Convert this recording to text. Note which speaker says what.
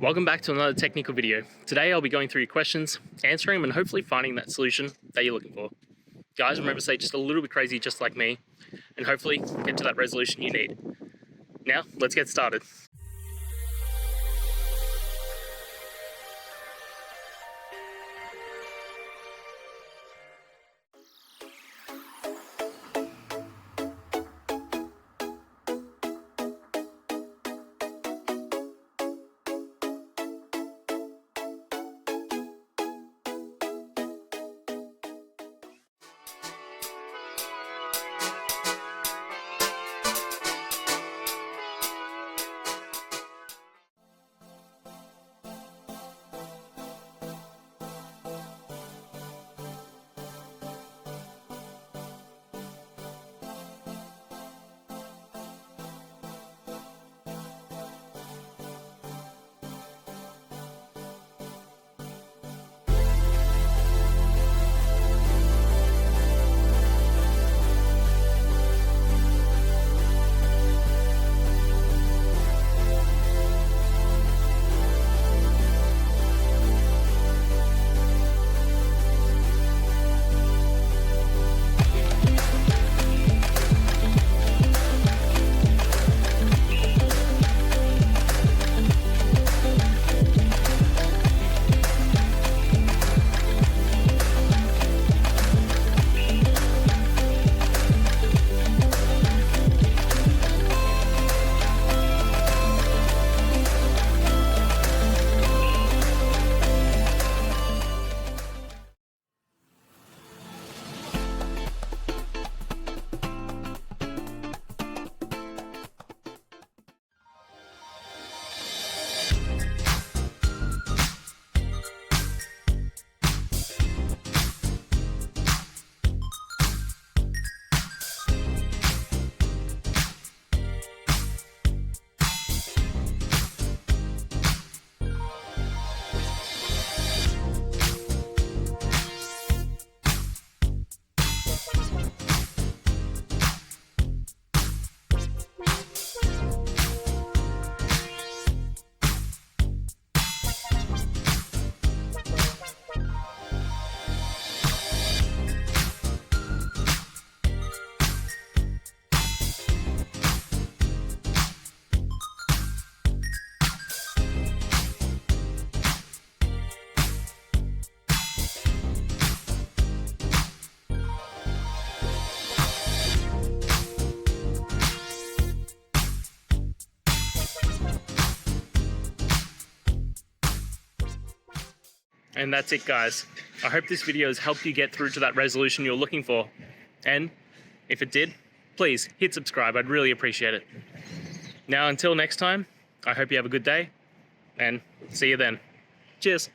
Speaker 1: Welcome back to another technical video. Today I'll be going through your questions, answering them, and hopefully finding that solution that you're looking for. Guys, remember to stay just a little bit crazy just like me, and hopefully get to that resolution you need. Now, let's get started. And that's it, guys. I hope this video has helped you get through to that resolution you're looking for. And if it did, please hit subscribe. I'd really appreciate it. Now, until next time, I hope you have a good day and see you then. Cheers.